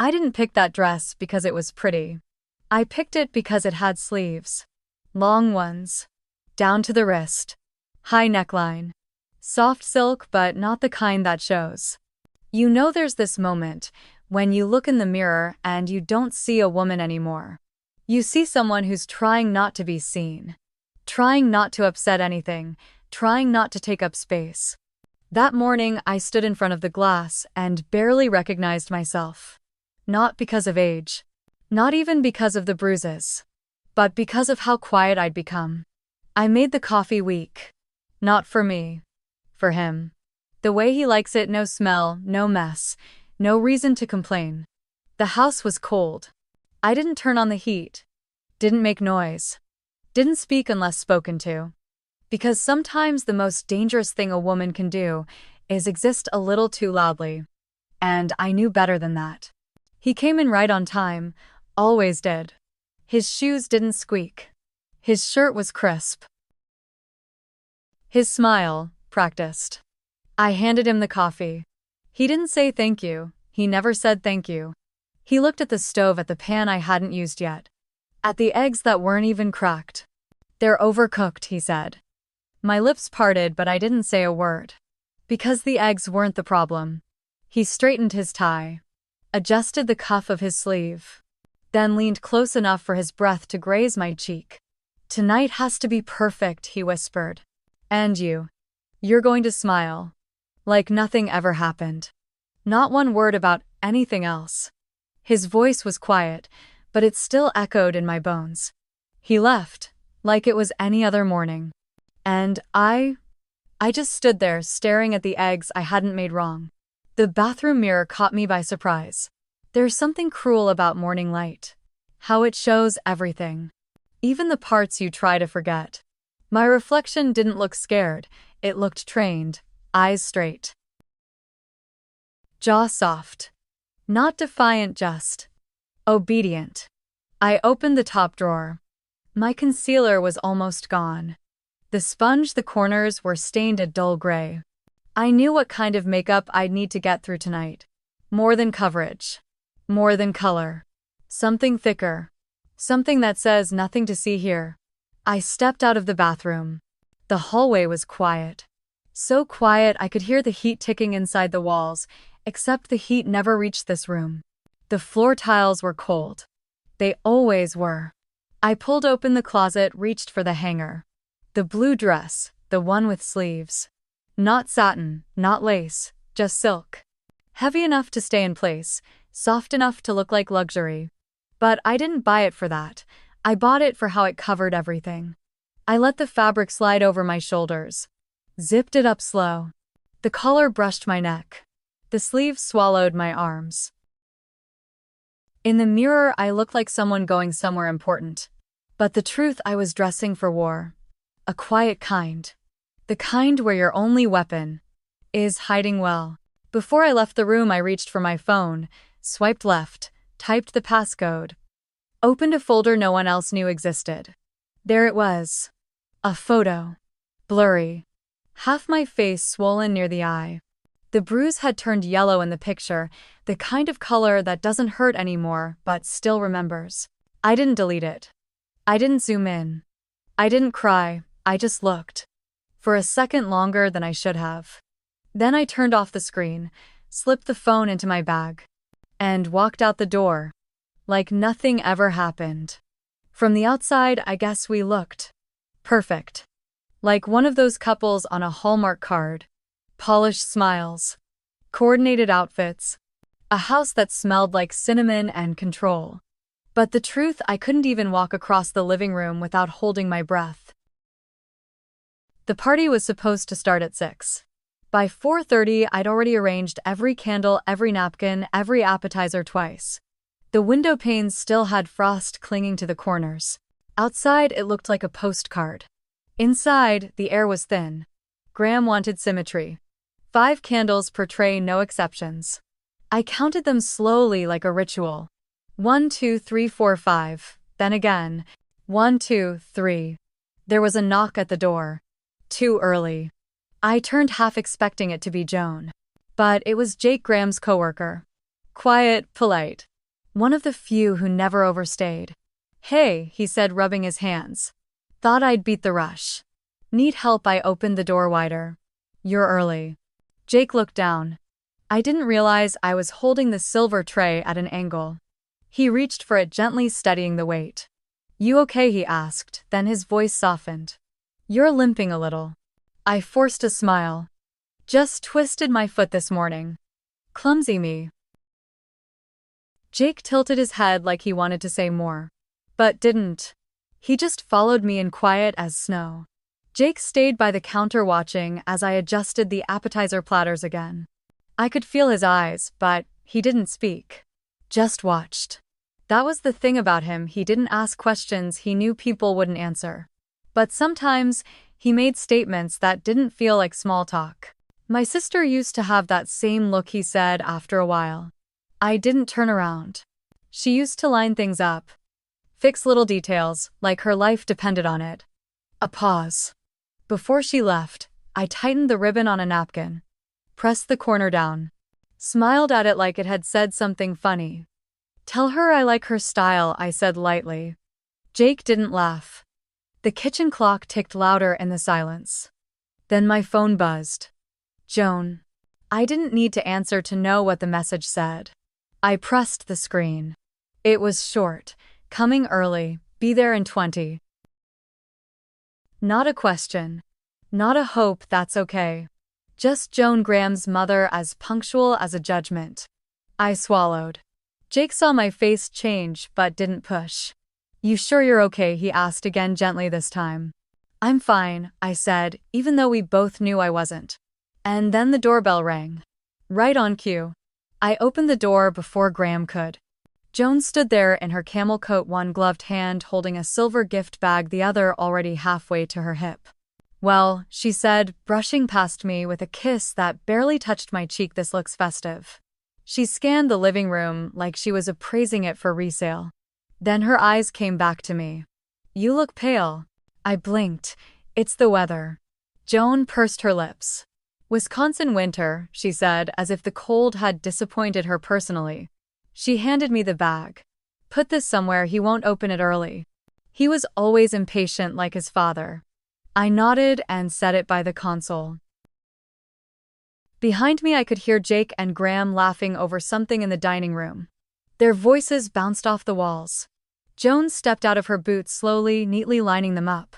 I didn't pick that dress because it was pretty. I picked it because it had sleeves. Long ones. Down to the wrist. High neckline. Soft silk, but not the kind that shows. You know, there's this moment when you look in the mirror and you don't see a woman anymore. You see someone who's trying not to be seen. Trying not to upset anything. Trying not to take up space. That morning, I stood in front of the glass and barely recognized myself. Not because of age. Not even because of the bruises. But because of how quiet I'd become. I made the coffee weak. Not for me. For him. The way he likes it, no smell, no mess, no reason to complain. The house was cold. I didn't turn on the heat. Didn't make noise. Didn't speak unless spoken to. Because sometimes the most dangerous thing a woman can do is exist a little too loudly. And I knew better than that. He came in right on time, always did. His shoes didn't squeak. His shirt was crisp. His smile, practiced. I handed him the coffee. He didn't say thank you. He never said thank you. He looked at the stove, at the pan I hadn't used yet. At the eggs that weren't even cracked. They're overcooked, he said. My lips parted, but I didn't say a word. Because the eggs weren't the problem. He straightened his tie. Adjusted the cuff of his sleeve. Then leaned close enough for his breath to graze my cheek. Tonight has to be perfect, he whispered. And you're going to smile. Like nothing ever happened. Not one word about anything else. His voice was quiet, but it still echoed in my bones. He left, like it was any other morning. And I just stood there staring at the eggs I hadn't made wrong. The bathroom mirror caught me by surprise. There's something cruel about morning light. How it shows everything. Even the parts you try to forget. My reflection didn't look scared, it looked trained, eyes straight. Jaw soft. Not defiant, just obedient. I opened the top drawer. My concealer was almost gone. The sponge, the corners were stained a dull gray. I knew what kind of makeup I'd need to get through tonight. More than coverage. More than color. Something thicker. Something that says nothing to see here. I stepped out of the bathroom. The hallway was quiet. So quiet I could hear the heat ticking inside the walls, except the heat never reached this room. The floor tiles were cold. They always were. I pulled open the closet, reached for the hanger. The blue dress, the one with sleeves. Not satin, not lace, just silk. Heavy enough to stay in place, soft enough to look like luxury. But I didn't buy it for that. I bought it for how it covered everything. I let the fabric slide over my shoulders. Zipped it up slow. The collar brushed my neck. The sleeves swallowed my arms. In the mirror, I looked like someone going somewhere important. But the truth, I was dressing for war. A quiet kind. The kind where your only weapon is hiding well. Before I left the room, I reached for my phone, swiped left, typed the passcode. Opened a folder no one else knew existed. There it was. A photo. Blurry. Half my face swollen near the eye. The bruise had turned yellow in the picture, the kind of color that doesn't hurt anymore but still remembers. I didn't delete it. I didn't zoom in. I didn't cry, I just looked. For a second longer than I should have. Then I turned off the screen, slipped the phone into my bag, and walked out the door. Like nothing ever happened. From the outside, I guess we looked perfect. Like one of those couples on a Hallmark card. Polished smiles. Coordinated outfits. A house that smelled like cinnamon and control. But the truth, I couldn't even walk across the living room without holding my breath. The party was supposed to start at 6. By 4:30, I'd already arranged every candle, every napkin, every appetizer twice. The window panes still had frost clinging to the corners. Outside, it looked like a postcard. Inside, the air was thin. Graham wanted symmetry. 5 candles per tray, no exceptions. I counted them slowly like a ritual. 1, 2, 3, 4, 5. Then again. 1, 2, 3. There was a knock at the door. Too early. I turned, half expecting it to be Joan. But it was Jake, Graham's coworker. Quiet, polite. One of the few who never overstayed. "Hey," he said, rubbing his hands. "Thought I'd beat the rush." "Need help?" I opened the door wider. "You're early." Jake looked down. I didn't realize I was holding the silver tray at an angle. He reached for it, gently steadying the weight. "You okay?" he asked, then his voice softened. "You're limping a little." I forced a smile. "Just twisted my foot this morning." "Clumsy me." Jake tilted his head like he wanted to say more, but didn't. He just followed me in quiet as snow. Jake stayed by the counter watching as I adjusted the appetizer platters again. I could feel his eyes, but he didn't speak. Just watched. That was the thing about him, he didn't ask questions he knew people wouldn't answer. But sometimes, he made statements that didn't feel like small talk. "My sister used to have that same look," he said after a while. I didn't turn around. "She used to line things up. Fix little details, like her life depended on it." A pause. Before she left, I tightened the ribbon on a napkin, pressed the corner down, smiled at it like it had said something funny. "Tell her I like her style," I said lightly. Jake didn't laugh. The kitchen clock ticked louder in the silence. Then my phone buzzed. "Joan." I didn't need to answer to know what the message said. I pressed the screen. It was short. "Coming early, be there in 20. Not a question. Not a hope, that's okay. Just Joan, Graham's mother, as punctual as a judgment. I swallowed. Jake saw my face change but didn't push. "You sure you're okay?" he asked again, gently this time. "I'm fine," I said, even though we both knew I wasn't. And then the doorbell rang. Right on cue. I opened the door before Graham could. Joan stood there in her camel coat, one gloved hand holding a silver gift bag, the other already halfway to her hip. "Well," she said, brushing past me with a kiss that barely touched my cheek, "this looks festive." She scanned the living room like she was appraising it for resale. Then her eyes came back to me. "You look pale." I blinked. "It's the weather." Joan pursed her lips. "Wisconsin winter," she said, as if the cold had disappointed her personally. She handed me the bag. "Put this somewhere, he won't open it early." He was always impatient like his father. I nodded and set it by the console. Behind me I could hear Jake and Graham laughing over something in the dining room. Their voices bounced off the walls. Joan stepped out of her boots slowly, neatly lining them up.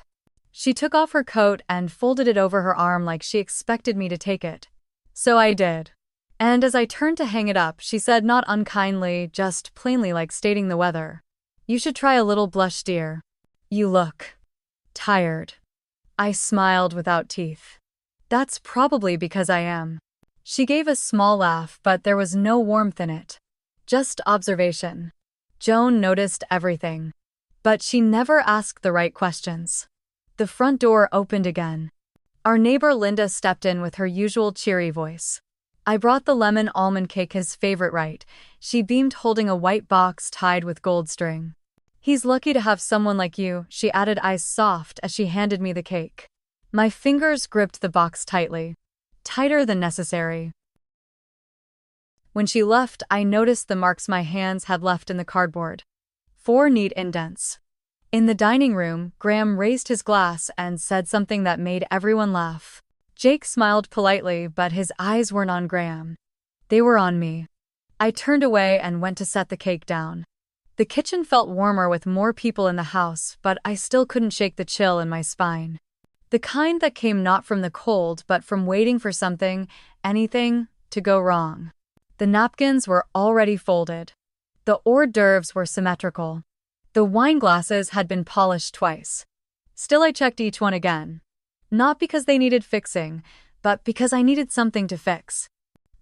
She took off her coat and folded it over her arm like she expected me to take it. So I did. And as I turned to hang it up, she said, not unkindly, just plainly, like stating the weather, "You should try a little blush, dear. You look tired." I smiled without teeth. "That's probably because I am." She gave a small laugh, but there was no warmth in it. Just observation. Joan noticed everything. But she never asked the right questions. The front door opened again. Our neighbor Linda stepped in with her usual cheery voice. "I brought the lemon almond cake, his favorite, right?" She beamed, holding a white box tied with gold string. "He's lucky to have someone like you," she added, eyes soft as she handed me the cake. My fingers gripped the box tightly. Tighter than necessary. When she left, I noticed the marks my hands had left in the cardboard. 4 neat indents. In the dining room, Graham raised his glass and said something that made everyone laugh. Jake smiled politely, but his eyes weren't on Graham. They were on me. I turned away and went to set the cake down. The kitchen felt warmer with more people in the house, but I still couldn't shake the chill in my spine. The kind that came not from the cold but from waiting for something, anything, to go wrong. The napkins were already folded. The hors d'oeuvres were symmetrical. The wine glasses had been polished twice. Still, I checked each one again. Not because they needed fixing, but because I needed something to fix.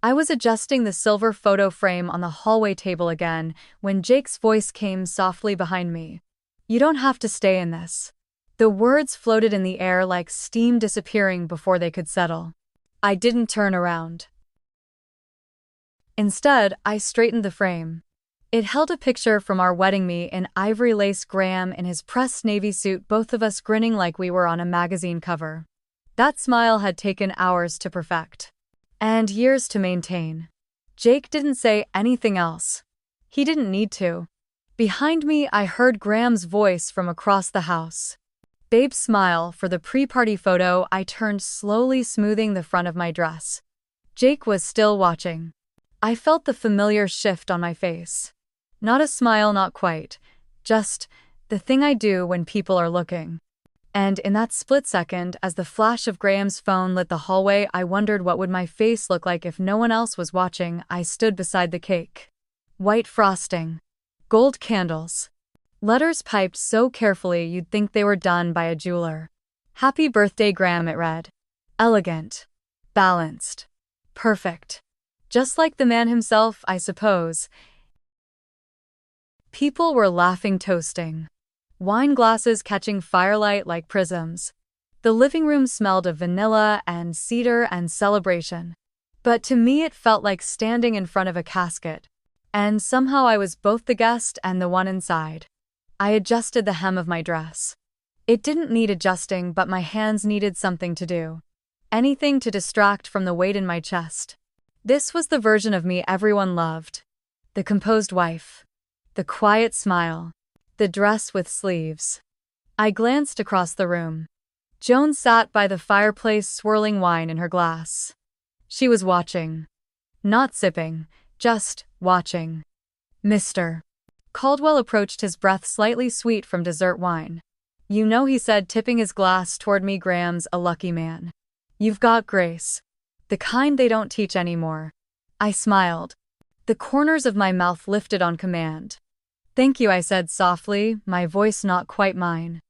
I was adjusting the silver photo frame on the hallway table again when Jake's voice came softly behind me. "You don't have to stay in this." The words floated in the air like steam disappearing before they could settle. I didn't turn around. Instead, I straightened the frame. It held a picture from our wedding, me in ivory lace, Graham in his pressed navy suit, both of us grinning like we were on a magazine cover. That smile had taken hours to perfect. And years to maintain. Jake didn't say anything else. He didn't need to. Behind me, I heard Graham's voice from across the house. Babe, smile for the pre-party photo. I turned slowly, smoothing the front of my dress. Jake was still watching. I felt the familiar shift on my face. Not a smile, not quite. Just the thing I do when people are looking. And in that split second, as the flash of Graham's phone lit the hallway, I wondered what would my face look like if no one else was watching. I stood beside the cake. White frosting. Gold candles. Letters piped so carefully you'd think they were done by a jeweler. Happy birthday, Graham, it read. Elegant. Balanced. Perfect. Just like the man himself, I suppose. People were laughing, toasting. Wine glasses catching firelight like prisms. The living room smelled of vanilla and cedar and celebration. But to me it felt like standing in front of a casket. And somehow I was both the guest and the one inside. I adjusted the hem of my dress. It didn't need adjusting, but my hands needed something to do. Anything to distract from the weight in my chest. This was the version of me everyone loved. The composed wife. The quiet smile. The dress with sleeves. I glanced across the room. Joan sat by the fireplace, swirling wine in her glass. She was watching. Not sipping, just watching. Mr. Caldwell approached, his breath slightly sweet from dessert wine. You know, he said, tipping his glass toward me, Graham's a lucky man. You've got grace. The kind they don't teach anymore. I smiled. The corners of my mouth lifted on command. Thank you, I said softly, my voice not quite mine.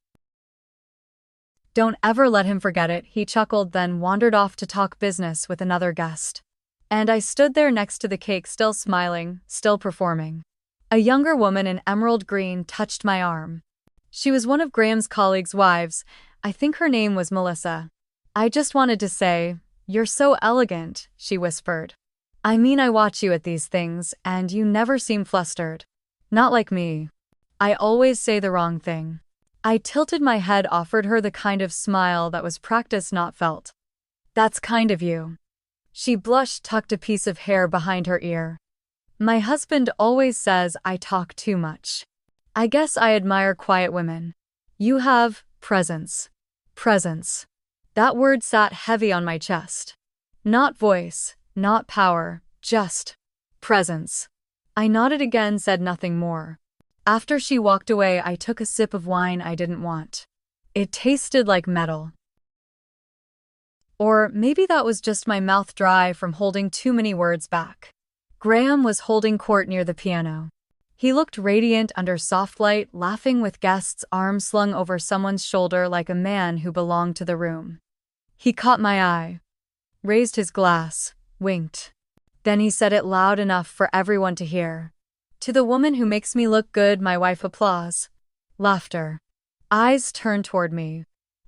Don't ever let him forget it, he chuckled, then wandered off to talk business with another guest. And I stood there next to the cake, still smiling, still performing. A younger woman in emerald green touched my arm. She was one of Graham's colleagues' wives. I think her name was Melissa. I just wanted to say, you're so elegant, she whispered. I mean, I watch you at these things, and you never seem flustered. Not like me. I always say the wrong thing. I tilted my head, offered her the kind of smile that was practiced, not felt. That's kind of you. She blushed, tucked a piece of hair behind her ear. My husband always says I talk too much. I guess I admire quiet women. You have presence. Presence. That word sat heavy on my chest. Not voice, not power, just presence. I nodded again, said nothing more. After she walked away, I took a sip of wine I didn't want. It tasted like metal. Or maybe that was just my mouth dry from holding too many words back. Graham was holding court near the piano. He looked radiant under soft light, laughing with guests, arms slung over someone's shoulder like a man who belonged to the room. He caught my eye, raised his glass, winked. Then he said it loud enough for everyone to hear. To the woman who makes me look good, my wife. Applause. Laughter. Eyes turned toward me.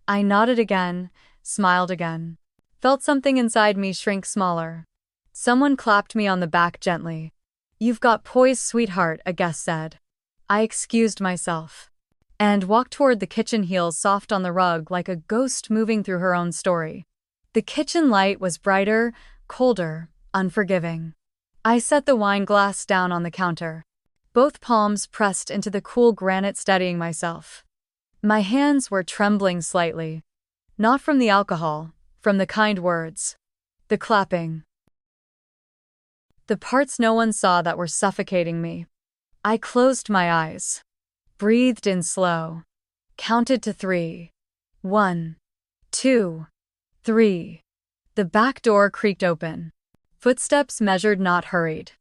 I nodded again, smiled again. Felt something inside me shrink smaller. Someone clapped me on the back gently. You've got poise, sweetheart, a guest said. I excused myself and walked toward the kitchen, heels soft on the rug like a ghost moving through her own story. The kitchen light was brighter, colder, unforgiving. I set the wine glass down on the counter. Both palms pressed into the cool granite, steadying myself. My hands were trembling slightly. Not from the alcohol, from the kind words. The clapping. The parts no one saw that were suffocating me. I closed my eyes. Breathed in slow. Counted to 3. 1, 2, 3. The back door creaked open. Footsteps measured, not hurried.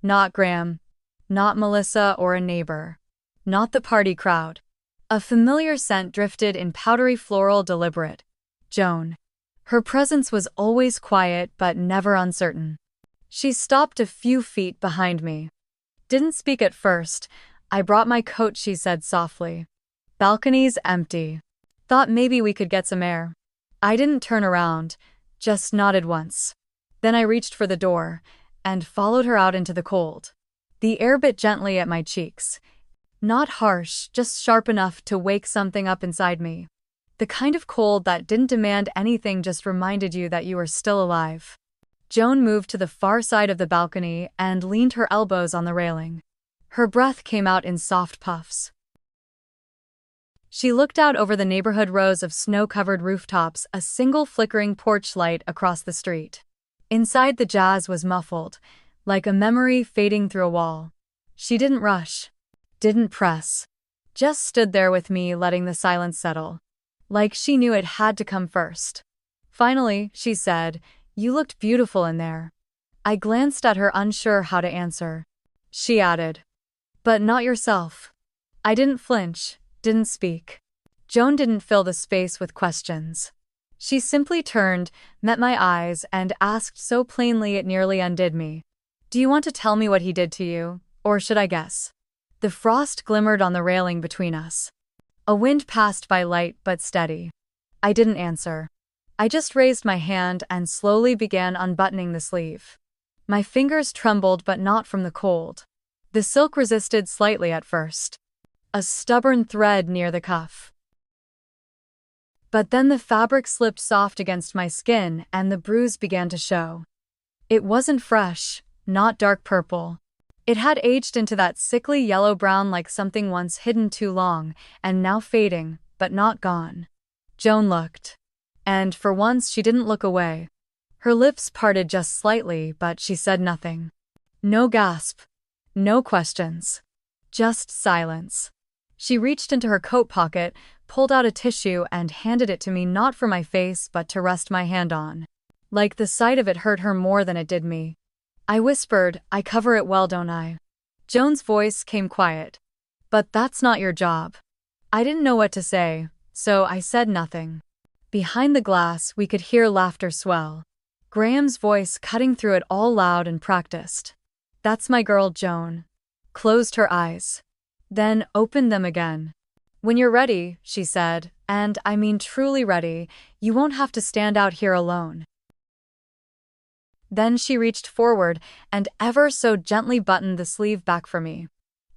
Not Graham. Not Melissa or a neighbor. Not the party crowd. A familiar scent drifted in, powdery floral, deliberate. Joan. Her presence was always quiet but never uncertain. She stopped a few feet behind me. Didn't speak at first. I brought my coat, she said softly. Balcony's empty. Thought maybe we could get some air. I didn't turn around, just nodded once. Then I reached for the door and followed her out into the cold. The air bit gently at my cheeks. Not harsh, just sharp enough to wake something up inside me. The kind of cold that didn't demand anything, just reminded you that you were still alive. Joan moved to the far side of the balcony and leaned her elbows on the railing. Her breath came out in soft puffs. She looked out over the neighborhood rows of snow-covered rooftops, a single flickering porch light across the street. Inside, the jazz was muffled, like a memory fading through a wall. She didn't rush, didn't press, just stood there with me, letting the silence settle. Like she knew it had to come first. Finally, she said, "You looked beautiful in there." I glanced at her, unsure how to answer. She added, "But not yourself." I didn't flinch, didn't speak. Joan didn't fill the space with questions. She simply turned, met my eyes, and asked so plainly it nearly undid me. "Do you want to tell me what he did to you, or should I guess?" The frost glimmered on the railing between us. A wind passed by, light but steady. I didn't answer. I just raised my hand and slowly began unbuttoning the sleeve. My fingers trembled, but not from the cold. The silk resisted slightly at first. A stubborn thread near the cuff. But then the fabric slipped soft against my skin and the bruise began to show. It wasn't fresh, not dark purple. It had aged into that sickly yellow-brown, like something once hidden too long, and now fading, but not gone. Joan looked. And for once she didn't look away. Her lips parted just slightly, but she said nothing. No gasp. No questions. Just silence. She reached into her coat pocket, pulled out a tissue, and handed it to me, not for my face but to rest my hand on. Like the sight of it hurt her more than it did me. I whispered, "I cover it well, don't I?" Joan's voice came quiet. "But that's not your job." I didn't know what to say, so I said nothing. Behind the glass, we could hear laughter swell. Graham's voice cutting through it, all loud and practiced. "That's my girl, Joan." Closed her eyes. Then opened them again. "When you're ready," she said, "and I mean truly ready, you won't have to stand out here alone." Then she reached forward and ever so gently buttoned the sleeve back for me.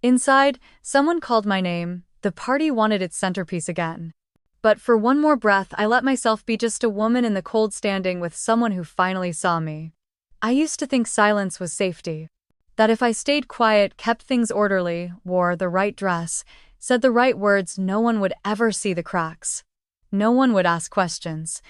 Inside, someone called my name. The party wanted its centerpiece again. But for one more breath, I let myself be just a woman in the cold, standing with someone who finally saw me. I used to think silence was safety. That if I stayed quiet, kept things orderly, wore the right dress, said the right words, no one would ever see the cracks. No one would ask questions.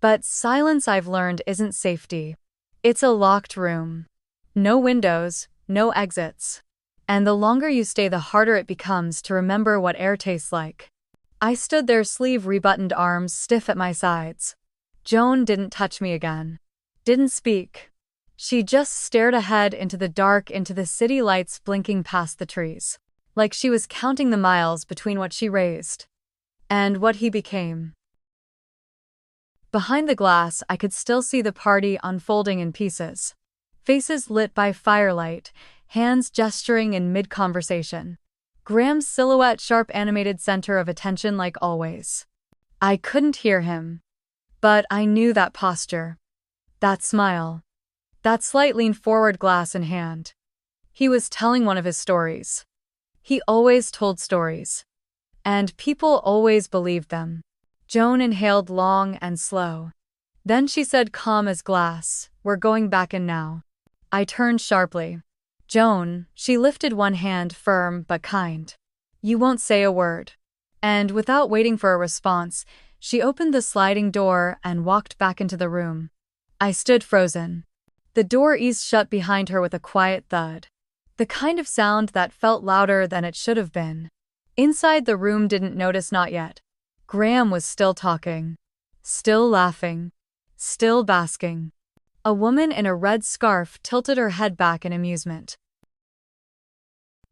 But silence, I've learned, isn't safety. It's a locked room. No windows, no exits. And the longer you stay, the harder it becomes to remember what air tastes like. I stood there, sleeve rebuttoned, arms stiff at my sides. Joan didn't touch me again. Didn't speak. She just stared ahead into the dark, into the city lights blinking past the trees. Like she was counting the miles between what she raised and what he became. Behind the glass, I could still see the party unfolding in pieces. Faces lit by firelight, hands gesturing in mid-conversation. Graham's silhouette, sharp, animated, center of attention like always. I couldn't hear him. But I knew that posture. That smile. That slight lean forward, glass in hand. He was telling one of his stories. He always told stories. And people always believed them. Joan inhaled long and slow. Then she said, calm as glass, "We're going back in now." I turned sharply. "Joan," she lifted one hand, firm but kind. "You won't say a word." And without waiting for a response, she opened the sliding door and walked back into the room. I stood frozen. The door eased shut behind her with a quiet thud. The kind of sound that felt louder than it should have been. Inside the room didn't notice, not yet. Graham was still talking. Still laughing. Still basking. A woman in a red scarf tilted her head back in amusement.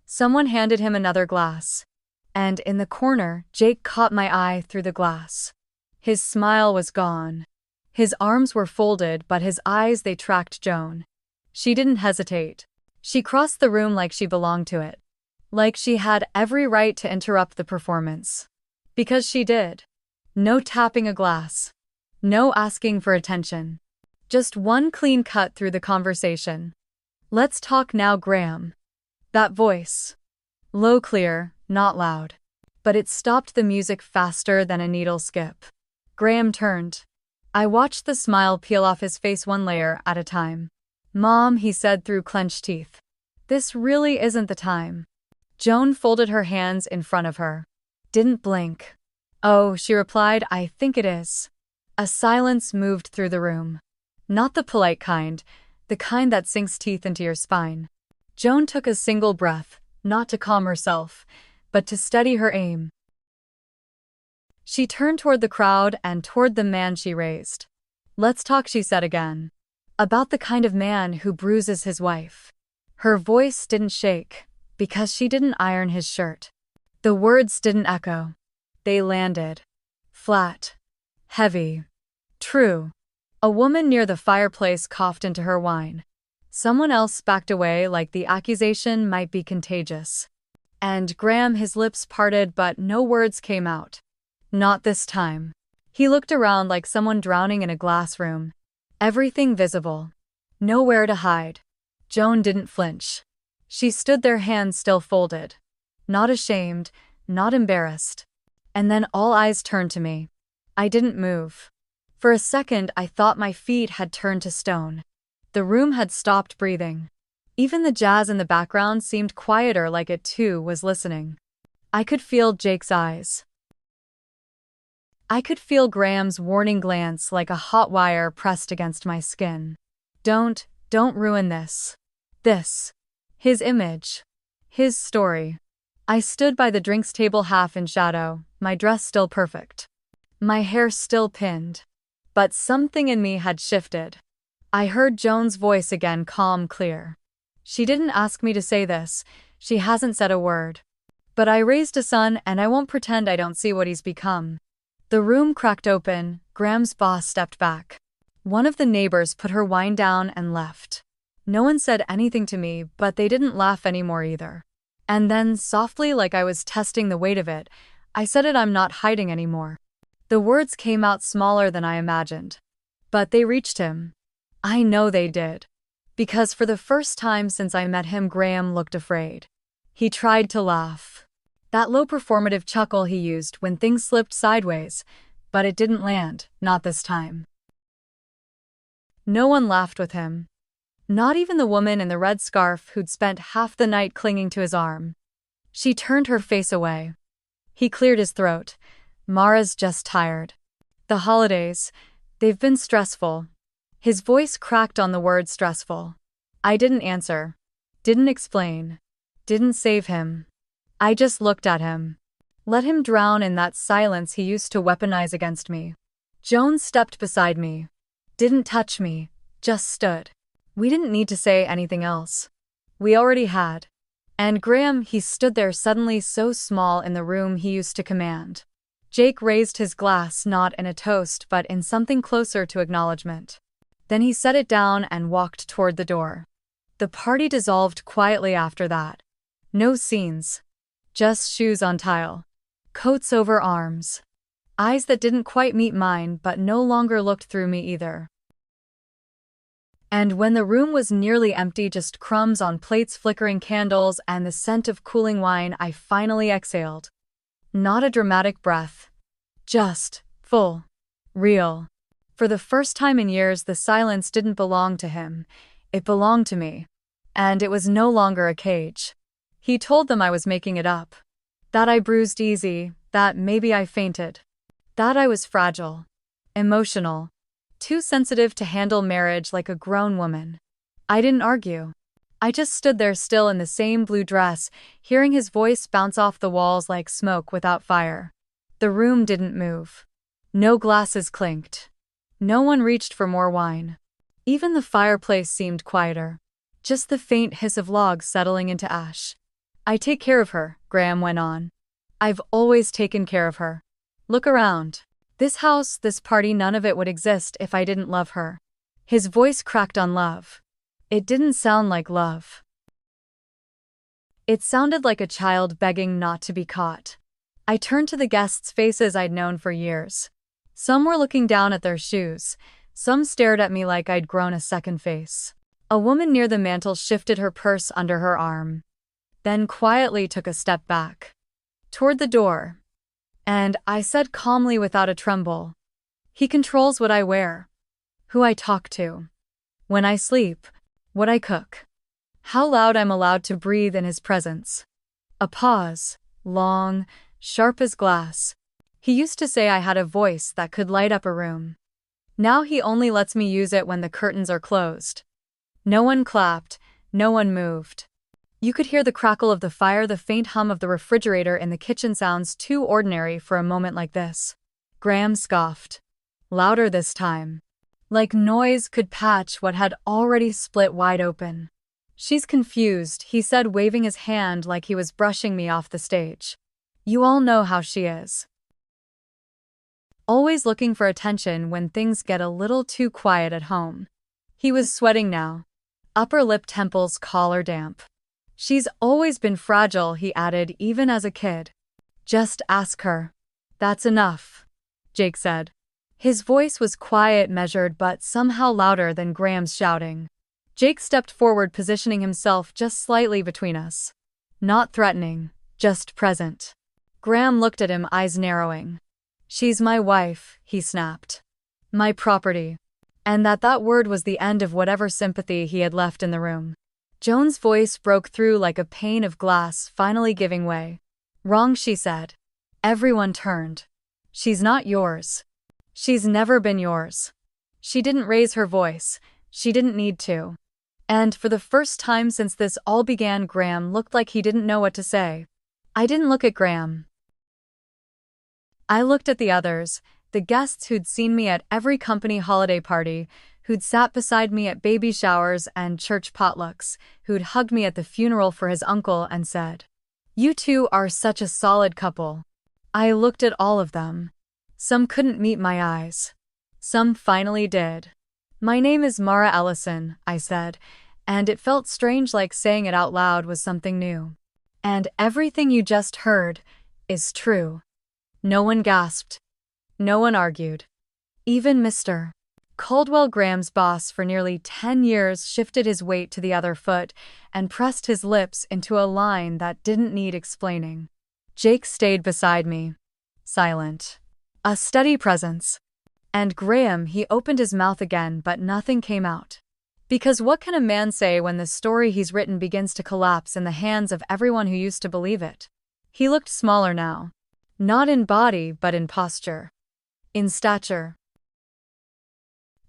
Someone handed him another glass. And in the corner, Jake caught my eye through the glass. His smile was gone. His arms were folded, but his eyes, they tracked Joan. She didn't hesitate. She crossed the room like she belonged to it. Like she had every right to interrupt the performance. Because she did. No tapping a glass. No asking for attention. Just one clean cut through the conversation. "Let's talk now, Graham." That voice. Low, clear, not loud. But it stopped the music faster than a needle skip. Graham turned. I watched the smile peel off his face, one layer at a time. "Mom," he said through clenched teeth. "This really isn't the time." Joan folded her hands in front of her. Didn't blink. Oh, she replied, I think it is. A silence moved through the room. Not the polite kind, the kind that sinks teeth into your spine. Joan took a single breath, not to calm herself, but to steady her aim. She turned toward the crowd and toward the man she raised. Let's talk, she said again. About the kind of man who bruises his wife. Her voice didn't shake, because she didn't iron his shirt. The words didn't echo. They landed. Flat. Heavy. True. A woman near the fireplace coughed into her wine. Someone else backed away like the accusation might be contagious. And Graham, his lips parted but no words came out. Not this time. He looked around like someone drowning in a glass room. Everything visible. Nowhere to hide. Joan didn't flinch. She stood there, hands still folded. Not ashamed, not embarrassed. And then all eyes turned to me. I didn't move. For a second I thought my feet had turned to stone. The room had stopped breathing. Even the jazz in the background seemed quieter, like it too was listening. I could feel Jake's eyes. I could feel Graham's warning glance like a hot wire pressed against my skin. Don't ruin this. This. His image. His story. I stood by the drinks table half in shadow, my dress still perfect. My hair still pinned. But something in me had shifted. I heard Joan's voice again, calm, clear. She didn't ask me to say this, she hasn't said a word. But I raised a son and I won't pretend I don't see what he's become. The room cracked open, Graham's boss stepped back. One of the neighbors put her wine down and left. No one said anything to me, but they didn't laugh anymore either. And then, softly, like I was testing the weight of it, I said it, I'm not hiding anymore. The words came out smaller than I imagined. But they reached him. I know they did. Because for the first time since I met him, Graham looked afraid. He tried to laugh. That low performative chuckle he used when things slipped sideways, but it didn't land, not this time. No one laughed with him. Not even the woman in the red scarf who'd spent half the night clinging to his arm. She turned her face away. He cleared his throat. Mara's just tired. The holidays, they've been stressful. His voice cracked on the word stressful. I didn't answer. Didn't explain. Didn't save him. I just looked at him. Let him drown in that silence he used to weaponize against me. Joan stepped beside me. Didn't touch me, just stood. We didn't need to say anything else. We already had. And Graham, he stood there suddenly so small in the room he used to command. Jake raised his glass not in a toast but in something closer to acknowledgement. Then he set it down and walked toward the door. The party dissolved quietly after that. No scenes. Just shoes on tile. Coats over arms. Eyes that didn't quite meet mine but no longer looked through me either. And when the room was nearly empty, just crumbs on plates, flickering candles, and the scent of cooling wine, I finally exhaled. Not a dramatic breath. Just full. Real. For the first time in years, the silence didn't belong to him. It belonged to me. And it was no longer a cage. He told them I was making it up. That I bruised easy, that maybe I fainted. That I was fragile. Emotional. Too sensitive to handle marriage like a grown woman. I didn't argue. I just stood there still in the same blue dress, hearing his voice bounce off the walls like smoke without fire. The room didn't move. No glasses clinked. No one reached for more wine. Even the fireplace seemed quieter. Just the faint hiss of logs settling into ash. I take care of her, Graham went on. I've always taken care of her. Look around. This house, this party, none of it would exist if I didn't love her. His voice cracked on love. It didn't sound like love. It sounded like a child begging not to be caught. I turned to the guests' faces I'd known for years. Some were looking down at their shoes. Some stared at me like I'd grown a second face. A woman near the mantel shifted her purse under her arm. Then quietly took a step back. Toward the door. And I said calmly without a tremble, he controls what I wear, who I talk to, when I sleep, what I cook, how loud I'm allowed to breathe in his presence. A pause, long, sharp as glass. He used to say I had a voice that could light up a room. Now he only lets me use it when the curtains are closed. No one clapped, no one moved. You could hear the crackle of the fire, the faint hum of the refrigerator in the kitchen, sounds too ordinary for a moment like this. Graham scoffed. Louder this time. Like noise could patch what had already split wide open. She's confused, he said, waving his hand like he was brushing me off the stage. You all know how she is. Always looking for attention when things get a little too quiet at home. He was sweating now. Upper lip, temples, collar damp. She's always been fragile, he added, even as a kid. Just ask her. That's enough, Jake said. His voice was quiet, measured, but somehow louder than Graham's shouting. Jake stepped forward, positioning himself just slightly between us. Not threatening, just present. Graham looked at him, eyes narrowing. She's my wife, he snapped. My property. And that word was the end of whatever sympathy he had left in the room. Joan's voice broke through like a pane of glass, finally giving way. Wrong, she said. Everyone turned. She's not yours. She's never been yours. She didn't raise her voice. She didn't need to. And for the first time since this all began, Graham looked like he didn't know what to say. I didn't look at Graham. I looked at the others, the guests who'd seen me at every company holiday party, who'd sat beside me at baby showers and church potlucks, who'd hugged me at the funeral for his uncle and said, "You two are such a solid couple." I looked at all of them. Some couldn't meet my eyes. Some finally did. My name is Mara Ellison, I said, and it felt strange, like saying it out loud was something new. And everything you just heard is true. No one gasped. No one argued. Even Mr. Caldwell, Graham's boss for nearly 10 years, shifted his weight to the other foot and pressed his lips into a line that didn't need explaining. Jake stayed beside me, silent. A steady presence. And Graham, he opened his mouth again, but nothing came out. Because what can a man say when the story he's written begins to collapse in the hands of everyone who used to believe it? He looked smaller now. Not in body, but in posture. In stature.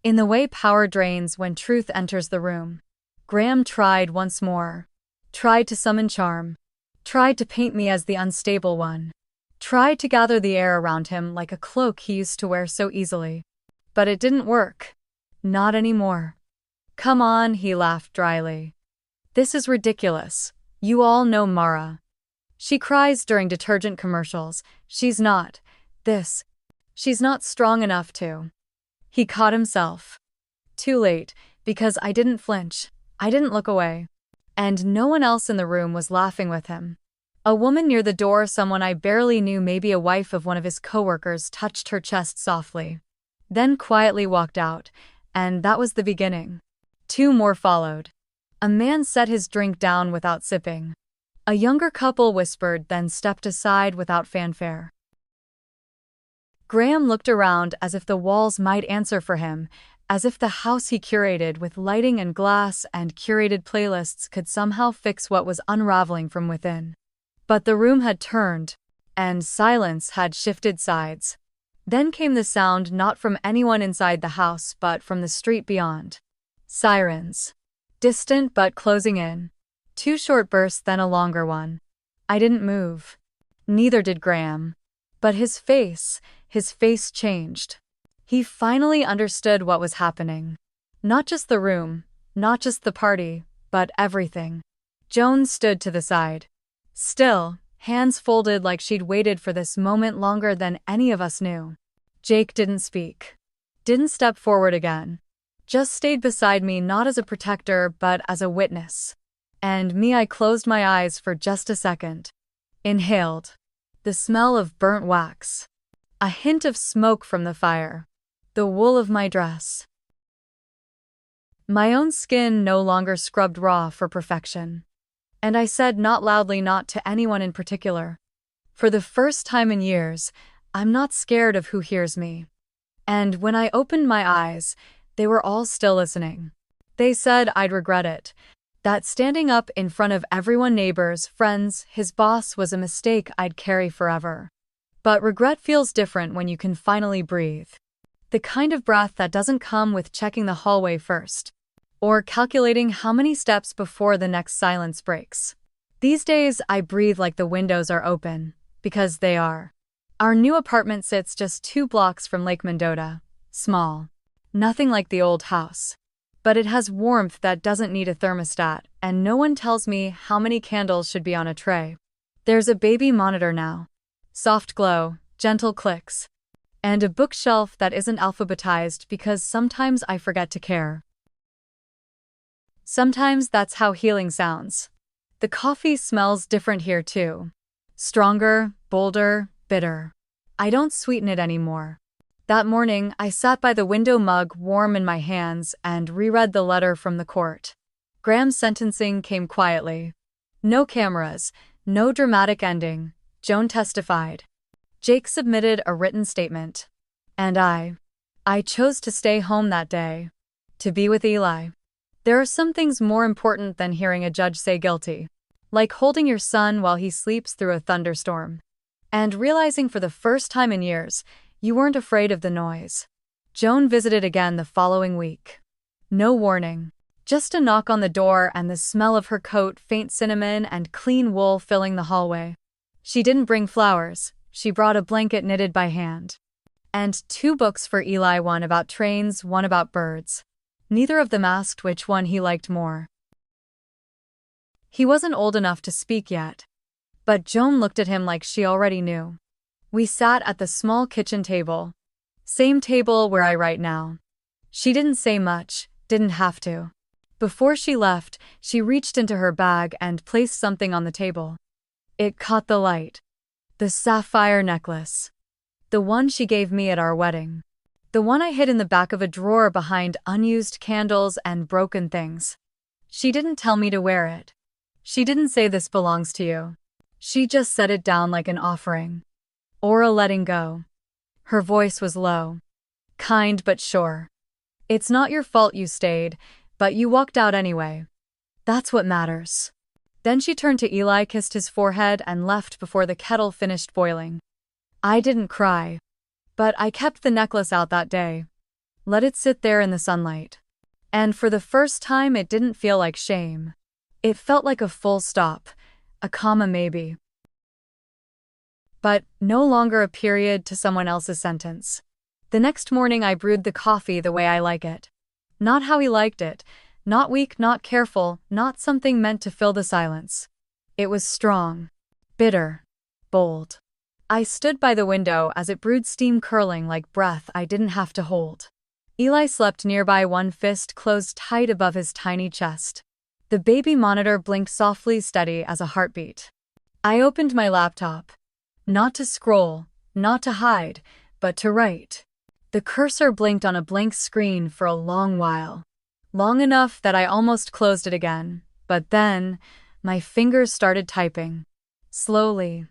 In the way power drains when truth enters the room. Graham tried once more. Tried to summon charm. Tried to paint me as the unstable one. Tried to gather the air around him like a cloak he used to wear so easily. But it didn't work. Not anymore. Come on, he laughed dryly. This is ridiculous. You all know Mara. She cries during detergent commercials. She's not. This. She's not strong enough to. He caught himself. Too late, because I didn't flinch. I didn't look away. And no one else in the room was laughing with him. A woman near the door, someone I barely knew, maybe a wife of one of his coworkers, touched her chest softly. Then quietly walked out, and that was the beginning. 2 more followed. A man set his drink down without sipping. A younger couple whispered, then stepped aside without fanfare. Graham looked around as if the walls might answer for him, as if the house he curated with lighting and glass and curated playlists could somehow fix what was unraveling from within. But the room had turned, and silence had shifted sides. Then came the sound, not from anyone inside the house but from the street beyond. Sirens. Distant but closing in. 2 short bursts, then a longer one. I didn't move. Neither did Graham. But his face changed. He finally understood what was happening. Not just the room, not just the party, but everything. Joan stood to the side. Still, hands folded like she'd waited for this moment longer than any of us knew. Jake didn't speak. Didn't step forward again. Just stayed beside me, not as a protector, but as a witness. And me, I closed my eyes for just a second. Inhaled. The smell of burnt wax. A hint of smoke from the fire. The wool of my dress. My own skin no longer scrubbed raw for perfection. And I said, not loudly, not to anyone in particular. For the first time in years, I'm not scared of who hears me. And when I opened my eyes, they were all still listening. They said I'd regret it. That standing up in front of everyone, neighbors, friends, his boss, was a mistake I'd carry forever. But regret feels different when you can finally breathe. The kind of breath that doesn't come with checking the hallway first, or calculating how many steps before the next silence breaks. These days, I breathe like the windows are open, because they are. Our new apartment sits just 2 blocks from Lake Mendota. Small. Nothing like the old house. But it has warmth that doesn't need a thermostat, and no one tells me how many candles should be on a tray. There's a baby monitor now. Soft glow, gentle clicks. And a bookshelf that isn't alphabetized because sometimes I forget to care. Sometimes that's how healing sounds. The coffee smells different here too. Stronger, bolder, bitter. I don't sweeten it anymore. That morning, I sat by the window, mug warm in my hands, and reread the letter from the court. Graham's sentencing came quietly. No cameras, no dramatic ending. Joan testified. Jake submitted a written statement. And I chose to stay home that day. To be with Eli. There are some things more important than hearing a judge say guilty. Like holding your son while he sleeps through a thunderstorm. And realizing for the first time in years, you weren't afraid of the noise. Joan visited again the following week. No warning. Just a knock on the door and the smell of her coat, faint cinnamon and clean wool filling the hallway. She didn't bring flowers. She brought a blanket knitted by hand. And 2 books for Eli, one about trains, one about birds. Neither of them asked which one he liked more. He wasn't old enough to speak yet. But Joan looked at him like she already knew. We sat at the small kitchen table. Same table where I write now. She didn't say much, didn't have to. Before she left, she reached into her bag and placed something on the table. It caught the light. The sapphire necklace. The one she gave me at our wedding. The one I hid in the back of a drawer behind unused candles and broken things. She didn't tell me to wear it. She didn't say this belongs to you. She just set it down like an offering. Or a letting go. Her voice was low. Kind but sure. It's not your fault you stayed, but you walked out anyway. That's what matters. Then she turned to Eli, kissed his forehead, and left before the kettle finished boiling. I didn't cry. But I kept the necklace out that day. Let it sit there in the sunlight. And for the first time, it didn't feel like shame. It felt like a full stop, a comma maybe. But no longer a period to someone else's sentence. The next morning I brewed the coffee the way I like it. Not how he liked it, not weak, not careful, not something meant to fill the silence. It was strong, bitter, bold. I stood by the window as it brewed, steam curling like breath I didn't have to hold. Eli slept nearby, one fist closed tight above his tiny chest. The baby monitor blinked softly, steady as a heartbeat. I opened my laptop. Not to scroll, not to hide, but to write. The cursor blinked on a blank screen for a long while. Long enough that I almost closed it again, but then, my fingers started typing. Slowly.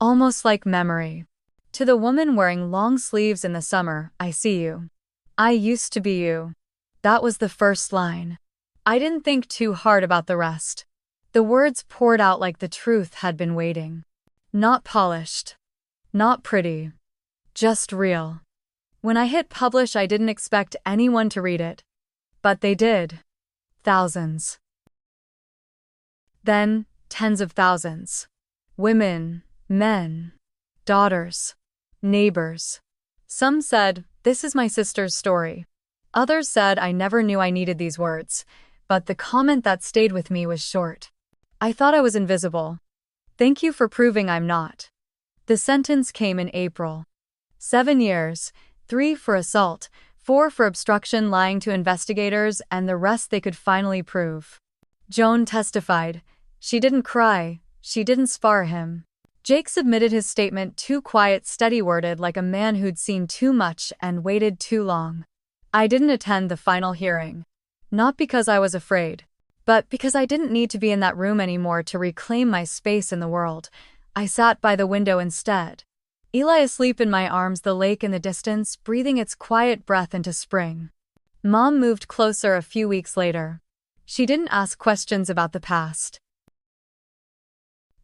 Almost like memory. To the woman wearing long sleeves in the summer, I see you. I used to be you. That was the first line. I didn't think too hard about the rest. The words poured out like the truth had been waiting. Not polished. Not pretty. Just real. When I hit publish, I didn't expect anyone to read it. But they did. Thousands. Then, tens of thousands. Women, men, daughters, neighbors. Some said, "This is my sister's story." Others said I never knew I needed these words, but the comment that stayed with me was short. I thought I was invisible. Thank you for proving I'm not. The sentence came in April. 7 years, 3 for assault, 4 for obstruction, lying to investigators, and the rest they could finally prove. Joan testified. She didn't cry. She didn't spar him. Jake submitted his statement, too quiet, steady-worded, like a man who'd seen too much and waited too long. I didn't attend the final hearing. Not because I was afraid, but because I didn't need to be in that room anymore to reclaim my space in the world. I sat by the window instead. Eli asleep in my arms, the lake in the distance, breathing its quiet breath into spring. Mom moved closer a few weeks later. She didn't ask questions about the past.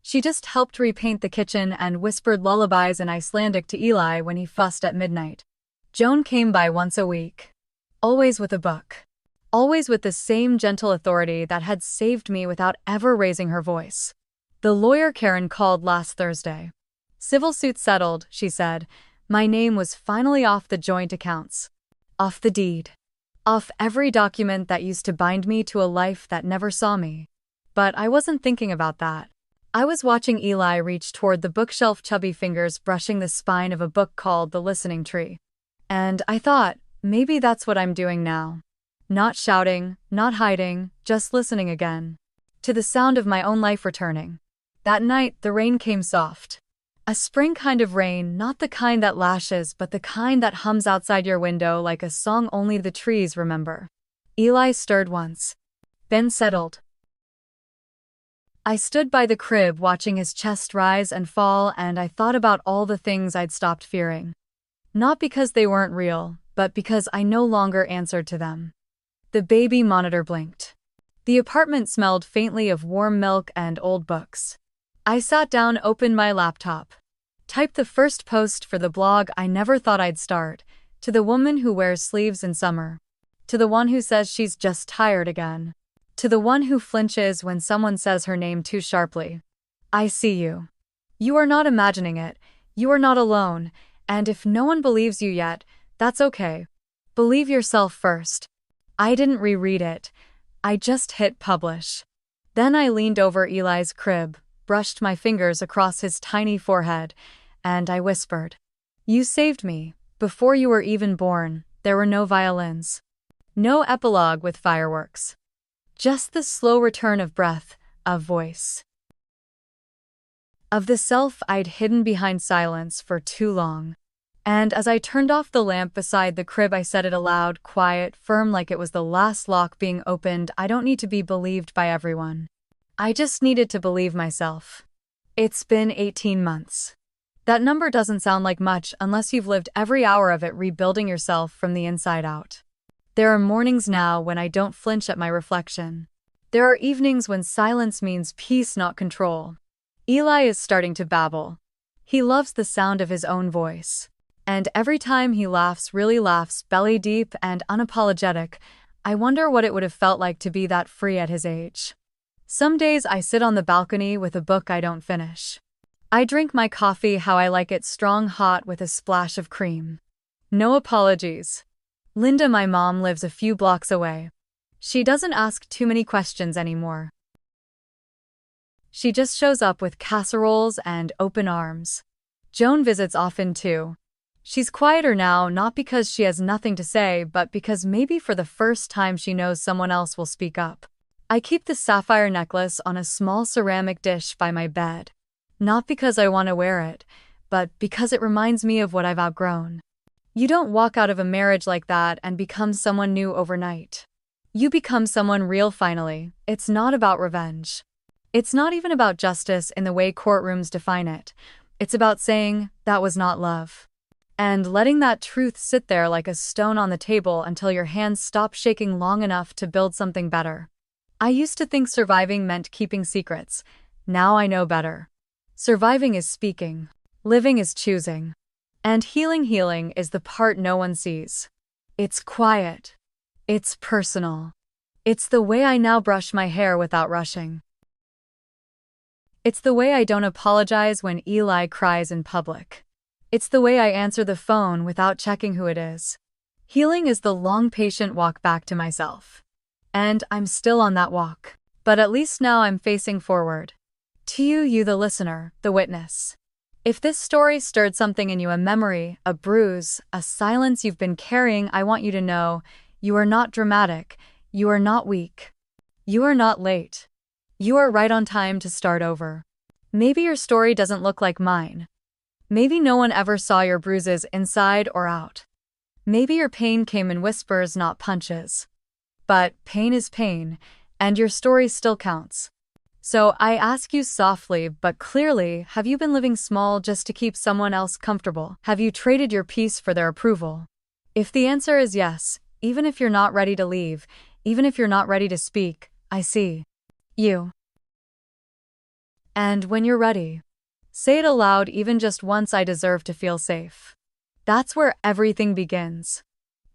She just helped repaint the kitchen and whispered lullabies in Icelandic to Eli when he fussed at midnight. Joan came by once a week. Always with a book. Always with the same gentle authority that had saved me without ever raising her voice. The lawyer Karen called last Thursday. Civil suit settled, she said. My name was finally off the joint accounts. Off the deed. Off every document that used to bind me to a life that never saw me. But I wasn't thinking about that. I was watching Eli reach toward the bookshelf, chubby fingers brushing the spine of a book called The Listening Tree. And I thought, maybe that's what I'm doing now. Not shouting, not hiding, just listening again. To the sound of my own life returning. That night, the rain came soft. A spring kind of rain, not the kind that lashes, but the kind that hums outside your window like a song only the trees remember. Eli stirred once. Then settled. I stood by the crib watching his chest rise and fall, and I thought about all the things I'd stopped fearing. Not because they weren't real, but because I no longer answered to them. The baby monitor blinked. The apartment smelled faintly of warm milk and old books. I sat down, opened my laptop. Typed the first post for the blog I never thought I'd start, to the woman who wears sleeves in summer. To the one who says she's just tired again. To the one who flinches when someone says her name too sharply. I see you. You are not imagining it, you are not alone, and if no one believes you yet, that's okay. Believe yourself first. I didn't reread it. I just hit publish. Then I leaned over Eli's crib, brushed my fingers across his tiny forehead, and I whispered. You saved me. Before you were even born, there were no violins. No epilogue with fireworks. Just the slow return of breath, of voice. Of the self I'd hidden behind silence for too long. And as I turned off the lamp beside the crib, I said it aloud, quiet, firm, like it was the last lock being opened. I don't need to be believed by everyone. I just needed to believe myself. It's been 18 months. That number doesn't sound like much unless you've lived every hour of it rebuilding yourself from the inside out. There are mornings now when I don't flinch at my reflection. There are evenings when silence means peace, not control. Eli is starting to babble. He loves the sound of his own voice. And every time he laughs, really laughs, belly deep and unapologetic, I wonder what it would have felt like to be that free at his age. Some days I sit on the balcony with a book I don't finish. I drink my coffee how I like it, strong, hot, with a splash of cream. No apologies. Linda, my mom, lives a few blocks away. She doesn't ask too many questions anymore. She just shows up with casseroles and open arms. Joan visits often too. She's quieter now, not because she has nothing to say, but because maybe for the first time she knows someone else will speak up. I keep the sapphire necklace on a small ceramic dish by my bed. Not because I want to wear it, but because it reminds me of what I've outgrown. You don't walk out of a marriage like that and become someone new overnight. You become someone real finally. It's not about revenge. It's not even about justice in the way courtrooms define it. It's about saying, that was not love. And letting that truth sit there like a stone on the table until your hands stop shaking long enough to build something better. I used to think surviving meant keeping secrets. Now I know better. Surviving is speaking. Living is choosing. And healing is the part no one sees. It's quiet. It's personal. It's the way I now brush my hair without rushing. It's the way I don't apologize when Eli cries in public. It's the way I answer the phone without checking who it is. Healing is the long, patient walk back to myself. And I'm still on that walk. But at least now I'm facing forward. To you the listener, the witness. If this story stirred something in you, a memory, a bruise, a silence you've been carrying, I want you to know, you are not dramatic, you are not weak. You are not late. You are right on time to start over. Maybe your story doesn't look like mine. Maybe no one ever saw your bruises inside or out. Maybe your pain came in whispers, not punches. But pain is pain, and your story still counts. So I ask you softly but clearly, have you been living small just to keep someone else comfortable? Have you traded your peace for their approval? If the answer is yes, even if you're not ready to leave, even if you're not ready to speak, I see. You. And when you're ready, say it aloud even just once. I deserve to feel safe. That's where everything begins.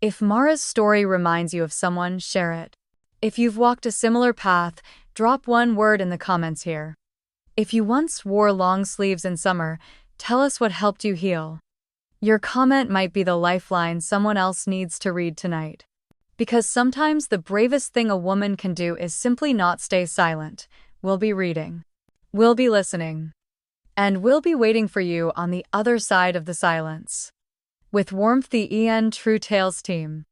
If Mara's story reminds you of someone, share it. If you've walked a similar path, drop one word in the comments here. If you once wore long sleeves in summer, tell us what helped you heal. Your comment might be the lifeline someone else needs to read tonight. Because sometimes the bravest thing a woman can do is simply not stay silent. We'll be reading. We'll be listening. And we'll be waiting for you on the other side of the silence. With warmth, the EN True Tales team.